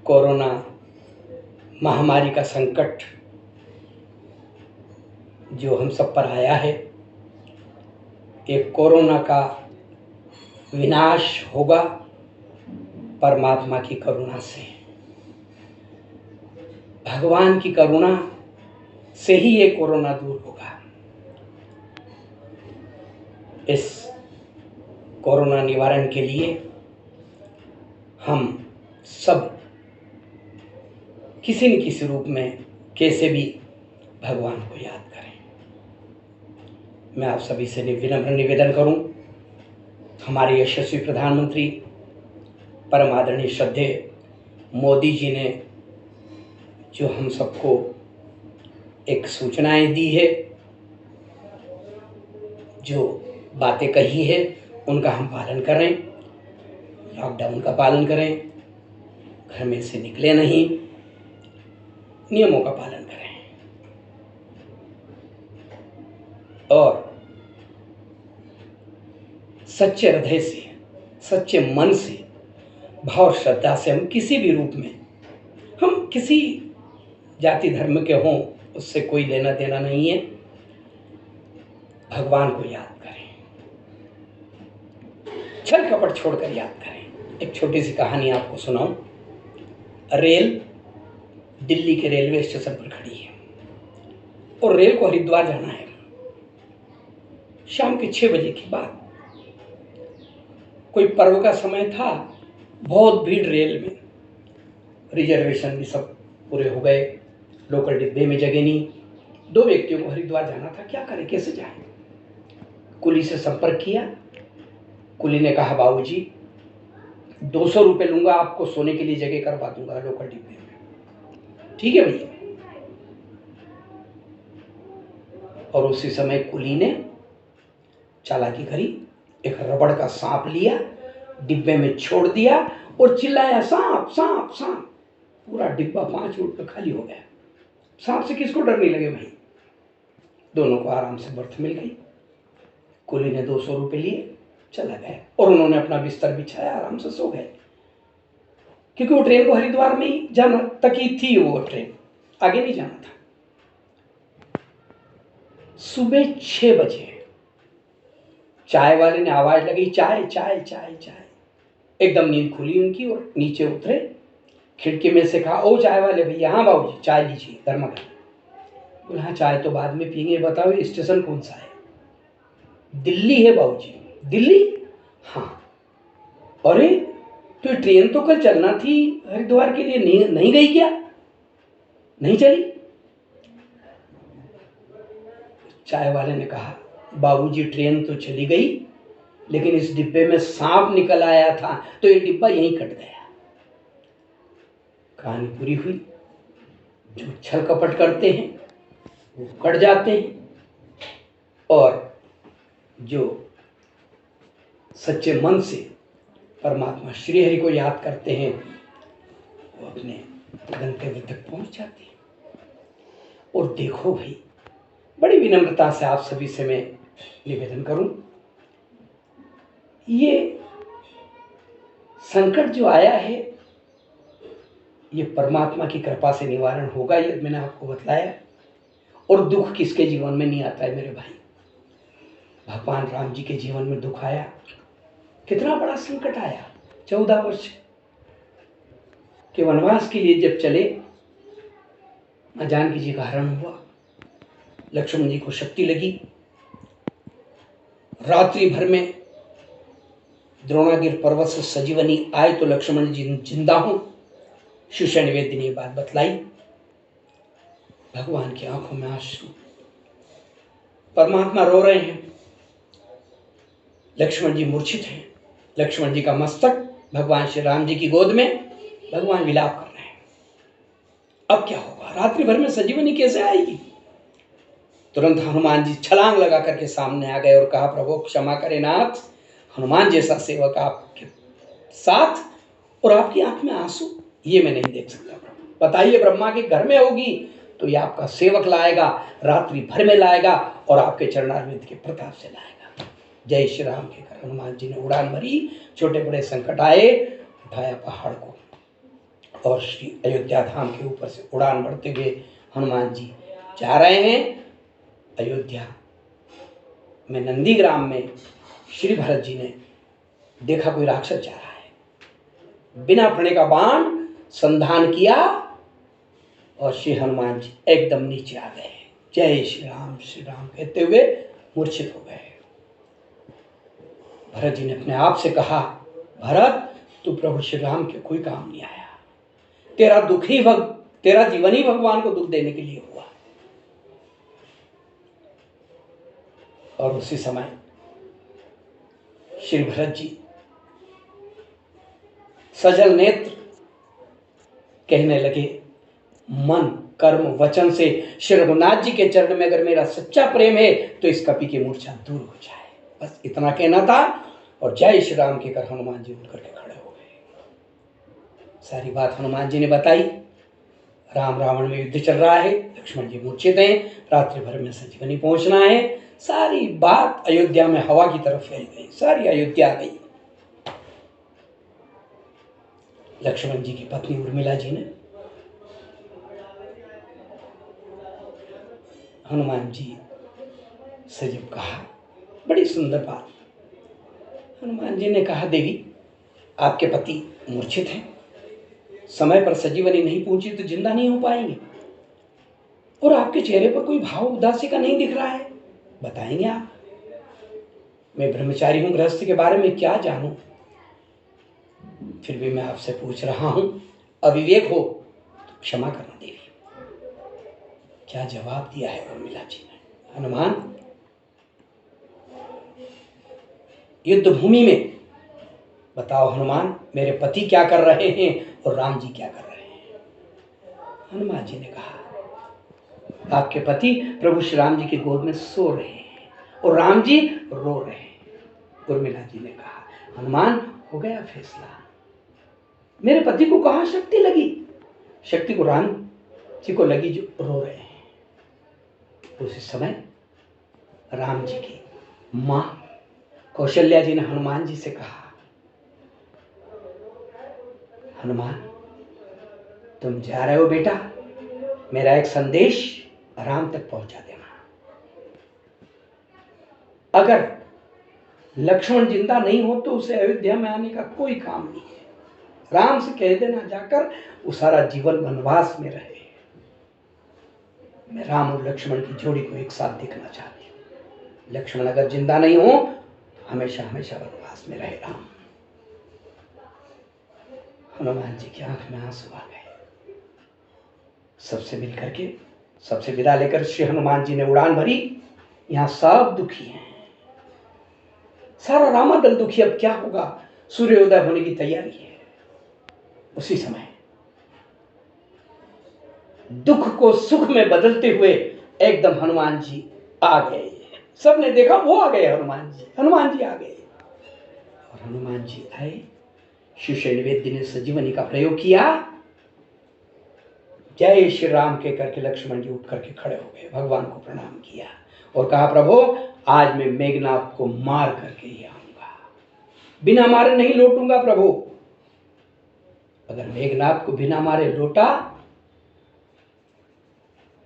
Corona महामारी का संकट जो हम सब पर आया है, एक कोरोना का विनाश होगा परमात्मा की करुणा से। भगवान की करुणा से ही ये कोरोना दूर होगा। इस कोरोना निवारण के लिए हम सब किसी न किसी रूप में कैसे भी भगवान को याद करें। मैं आप सभी से विनम्र निवेदन करूं, हमारे यशस्वी प्रधानमंत्री परम आदरणीय श्रद्धेय मोदी जी ने जो हम सबको एक सूचनाएं दी है, जो बातें कही है, उनका हम पालन करें। लॉकडाउन का पालन करें, घर में से निकले नहीं, नियमों का पालन करें और सच्चे हृदय से, सच्चे मन से, भाव श्रद्धा से हम किसी भी रूप में, हम किसी जाति धर्म के हों, उससे कोई लेना देना नहीं है। भगवान को याद करें, छल कपट छोड़कर याद करें। एक छोटी सी कहानी आपको सुनाऊं। रेल दिल्ली के रेलवे स्टेशन पर खड़ी है और रेल को हरिद्वार जाना है। शाम के 6 बजे के बाद कोई पर्व का समय था, बहुत भीड़ रेल में, रिजर्वेशन भी सब पूरे हो गए, लोकल डिब्बे में जगह नहीं। 2 व्यक्तियों को हरिद्वार जाना था, क्या करें, कैसे जाएं? कुली से संपर्क किया। कुली ने कहा, बाबूजी 200 रुपये लूंगा, आपको सोने के लिए जगह करवा दूंगा लोकल डिब्बे में। ठीक है भैया। और उसी समय कुली ने चालाकी करी, एक रबड़ का सांप लिया, डिब्बे में छोड़ दिया और चिल्लाया, सांप सांप सांप। पूरा डिब्बा 5 मिनट में खाली हो गया। सांप से किसको डर नहीं लगे भाई? दोनों को आराम से बर्थ मिल गई। कुली ने 200 रुपये लिए, चला गया और उन्होंने अपना बिस्तर बिछाया, आराम से सो गए, क्योंकि वो ट्रेन को हरिद्वार में ही जाना तक ही थी, वो ट्रेन आगे नहीं जाना था। सुबह 6 बजे चाय वाले ने आवाज लगी, चाय चाय चाय चाय। एकदम नींद खुली उनकी और नीचे उतरे, खिड़की में से कहा, ओ चाय वाले भैया। हाँ बाबूजी, चाय लीजिए गर्मा गर्म। बोला, हाँ चाय तो बाद में पियेंगे, बताओ स्टेशन कौन सा है? दिल्ली है बाबूजी। दिल्ली? हाँ। अरे तो ट्रेन तो कल चलना थी हरिद्वार के लिए, नहीं गई क्या? नहीं चली? चाय वाले ने कहा, बाबूजी ट्रेन तो चली गई, लेकिन इस डिब्बे में सांप निकल आया था, तो ये डिब्बा यहीं कट गया। कहानी पूरी हुई। जो छल कपट करते हैं वो कट जाते हैं, और जो सच्चे मन से परमात्मा श्री हरि को याद करते हैं वो अपने गंतव्य तक पहुंच जाते हैं। और देखो भाई, बड़ी विनम्रता से आप सभी से मैं निवेदन करूं, ये संकट जो आया है ये परमात्मा की कृपा से निवारण होगा, ये मैंने आपको बतलाया। और दुख किसके जीवन में नहीं आता है मेरे भाई? भगवान राम जी के जीवन में दुख आया, कितना बड़ा संकट आया। 14 वर्ष के वनवास के लिए जब चले, मां जानकी जी का हरण हुआ, लक्ष्मण जी को शक्ति लगी, रात्रि भर में द्रोणागिर पर्वत से सजीवनी आए तो लक्ष्मण जी जिंदा हूं। शिष्य निवेद्य ने ये बात बतलाई। भगवान की आंखों में आंसू, परमात्मा रो रहे हैं, लक्ष्मण जी मूर्छित हैं, लक्ष्मण जी का मस्तक भगवान श्री राम जी की गोद में, भगवान विलाप कर रहे हैं। अब क्या होगा? रात्रि भर में संजीवनी कैसे आएगी? तुरंत हनुमान जी छलांग लगा करके सामने आ गए और कहा, प्रभु क्षमा करें नाथ, हनुमान जैसा सेवक आपके साथ और आपकी आंख में आंसू, ये मैं नहीं देख सकता प्रभु। बताइए, ब्रह्मा के घर में होगी तो ये आपका सेवक लाएगा, रात्रि भर में लाएगा और आपके चरणारविंद के प्रताप से लाएगा। जय श्री राम के कर हनुमान जी ने उड़ान भरी, छोटे बड़े संकट आए, उठाया पहाड़ को और श्री अयोध्या धाम के ऊपर से उड़ान भरते हुए हनुमान जी जा रहे हैं। अयोध्या में नंदीग्राम में श्री भरत जी ने देखा कोई राक्षस जा रहा है। बिना फणे का बाण संधान किया और श्री हनुमान जी एकदम नीचे आ गए। जय श्री राम कहते हुए मूर्छित हो गए। भरत जी ने अपने आप से कहा, भरत तू प्रभु श्री राम के कोई काम नहीं आया, तेरा जीवन ही भगवान को दुख देने के लिए हुआ। और उसी समय श्री भरत जी सजल नेत्र कहने लगे, मन कर्म वचन से श्री रघुनाथ जी के चरण में अगर मेरा सच्चा प्रेम है तो इस कपि की मूर्छा दूर हो जाए। बस इतना कहना था और जय श्री राम के कर हनुमान जी उठ करके खड़े हो गए। सारी बात हनुमान जी ने बताई। राम रावण में युद्ध चल रहा है, लक्ष्मण जी मूर्छित हैं, रात्रि भर में संजीवनी पहुंचना है। सारी बात अयोध्या में हवा की तरफ फैल गई, सारी अयोध्या गई। लक्ष्मण जी की पत्नी उर्मिला जी ने हनुमान जी से जब कहा, बड़ी सुंदर बात, हनुमान जी ने कहा, देवी आपके पति मूर्छित हैं, समय पर संजीवनी नहीं पहुंची तो जिंदा नहीं हो पाएंगे, और आपके चेहरे पर कोई भाव उदासी का नहीं दिख रहा है, बताएंगे आप? मैं ब्रह्मचारी हूं, गृहस्थ के बारे में क्या जानूं, फिर भी मैं आपसे पूछ रहा हूं, अविवेक हो तो क्षमा करना देवी। क्या जवाब दिया है उर्मिला जी ने? हनुमान, युद्ध भूमि में बताओ हनुमान, मेरे पति क्या कर रहे हैं और राम जी क्या कर रहे हैं? हनुमान जी ने कहा, आपके पति प्रभु श्री राम जी की गोद में सो रहे हैं और राम जी रो रहे हैं। उर्मिला जी ने कहा, हनुमान हो गया फैसला, मेरे पति को कहाँ शक्ति लगी? शक्ति को राम जी को लगी जो रो रहे हैं। उसी समय राम जी की मां कौशल्या जी ने हनुमान जी से कहा, हनुमान तुम जा रहे हो बेटा, मेरा एक संदेश राम तक पहुंचा देना। अगर लक्ष्मण जिंदा नहीं हो तो उसे अयोध्या में आने का कोई काम नहीं है। राम से कह देना जाकर वो सारा जीवन वनवास में रहे। मैं राम और लक्ष्मण की जोड़ी को एक साथ देखना चाहती हूं। लक्ष्मण अगर जिंदा नहीं हो तो हमेशा हमेशा वनवास में रहे राम। हनुमान जी की आंख में आंसू आ गए। सबसे मिल करके, सबसे विदा लेकर श्री हनुमान जी ने उड़ान भरी। यहां सब दुखी हैं, सारा रामा दल दुखी। अब क्या होगा? सूर्योदय होने की तैयारी है। उसी समय दुख को सुख में बदलते हुए एकदम हनुमान जी आ गए। सबने देखा वो आ गए, हनुमान जी आ गए। और हनुमान जी आए, शिष्य निवेद्य ने संजीवनी का प्रयोग किया। जय श्री राम के करके लक्ष्मण जी उठ करके खड़े हो गए, भगवान को प्रणाम किया और कहा, प्रभु आज मैं मेघनाथ को मार करके ही आऊंगा, बिना मारे नहीं लौटूंगा। प्रभु अगर मेघनाथ को बिना मारे लौटा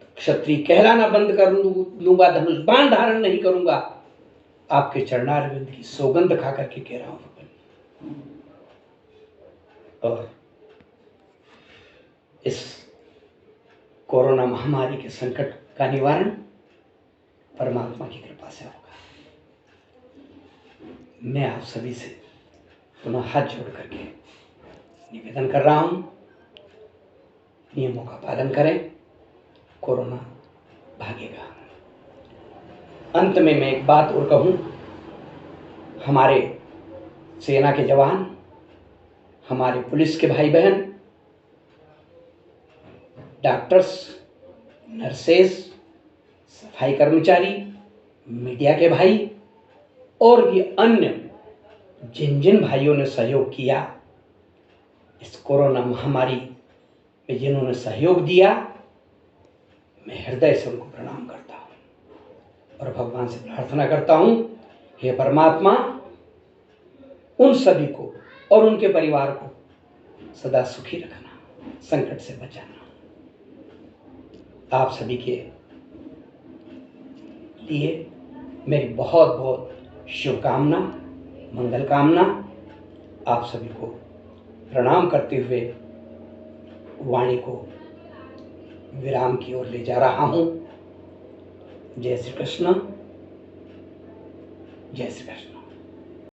तो क्षत्रिय कहलाना बंद कर दूंगा, धनुष बाण धारण नहीं करूंगा। आपके चरणारविंद की सौगंध खा करके कह रहा हूं। और इस कोरोना महामारी के संकट का निवारण परमात्मा की कृपा से होगा। मैं आप सभी से पुनः हाथ जोड़ करके निवेदन कर रहा हूं, नियमों का पालन करें, कोरोना भागेगा। अंत में मैं एक बात और कहूं, हमारे सेना के जवान, हमारे पुलिस के भाई बहन, डॉक्टर्स, नर्सेस, सफाई कर्मचारी, मीडिया के भाई और भी अन्य जिन जिन भाइयों ने सहयोग किया, इस कोरोना महामारी में जिन्होंने सहयोग दिया, मैं हृदय से उनको प्रणाम करता हूं और भगवान से प्रार्थना करता हूं, हे परमात्मा उन सभी को और उनके परिवार को सदा सुखी रखना। संकट से बचाना। आप सभी के लिए मेरी बहुत बहुत शुभकामना, मंगल कामना। आप सभी को प्रणाम करते हुए वाणी को विराम की ओर ले जा रहा हूँ। जय श्री कृष्ण, जय श्री कृष्ण।